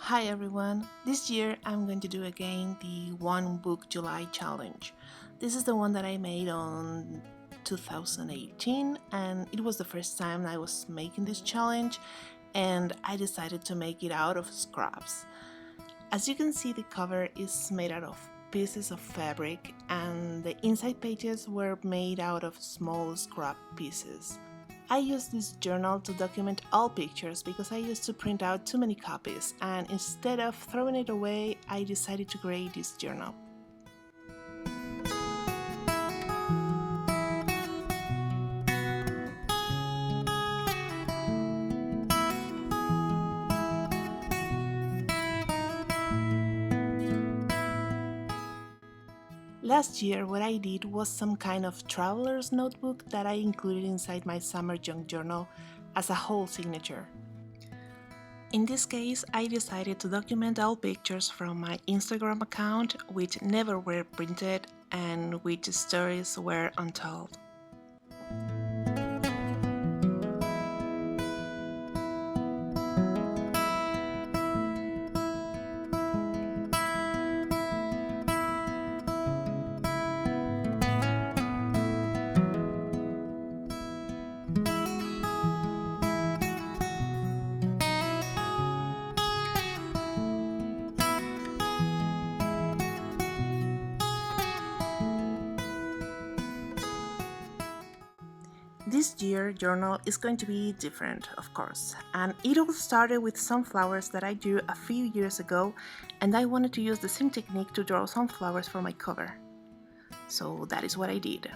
Hi everyone, this year I'm going to do again the One Book July challenge. This is the one that I made on 2018 and it was the first time I was making this challenge and I decided to make it out of scraps. As you can see, the cover is made out of pieces of fabric and the inside pages were made out of small scrap pieces. I used this journal to document all pictures because I used to print out too many copies, and instead of throwing it away, I decided to create this journal. Last year, what I did was some kind of traveler's notebook that I included inside my summer junk journal as a whole signature. In this case, I decided to document all pictures from my Instagram account which never were printed and which stories were untold. This year journal is going to be different, of course, and it all started with some flowers that I drew a few years ago, and I wanted to use the same technique to draw some flowers for my cover. So that is what I did.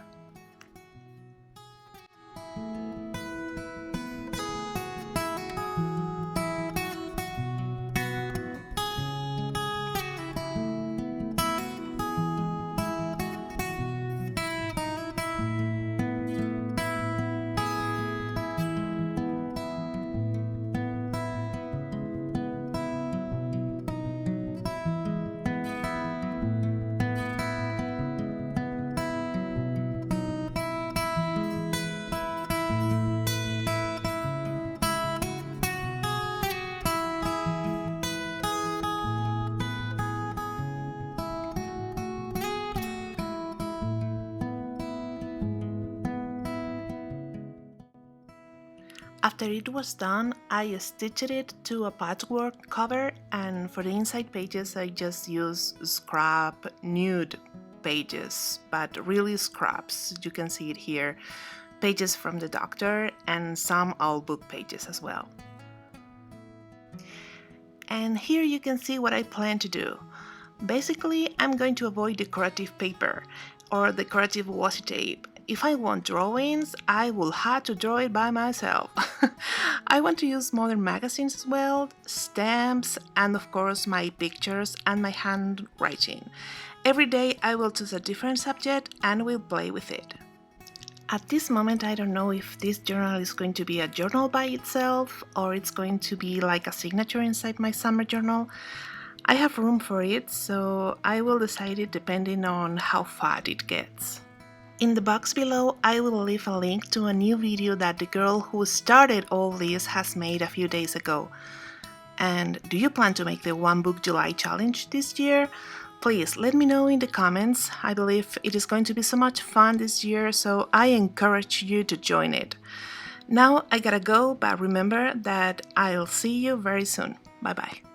After it was done, I stitched it to a patchwork cover, and for the inside pages I just used scrap nude pages, but really scraps. You can see it here, pages from the doctor and some old book pages as well. And here you can see what I plan to do. Basically, I'm going to avoid decorative paper or decorative washi tape. If I want drawings, I will have to draw it by myself. I want to use modern magazines as well, stamps, and of course my pictures and my handwriting. Every day I will choose a different subject and will play with it. At this moment, I don't know if this journal is going to be a journal by itself or it's going to be like a signature inside my summer journal. I have room for it, so I will decide it depending on how fat it gets. In the box below, I will leave a link to a new video that the girl who started all this has made a few days ago. And do you plan to make the One Book July challenge this year? Please let me know in the comments. I believe it is going to be so much fun this year, so I encourage you to join it. Now I gotta go, but remember that I'll see you very soon. Bye bye.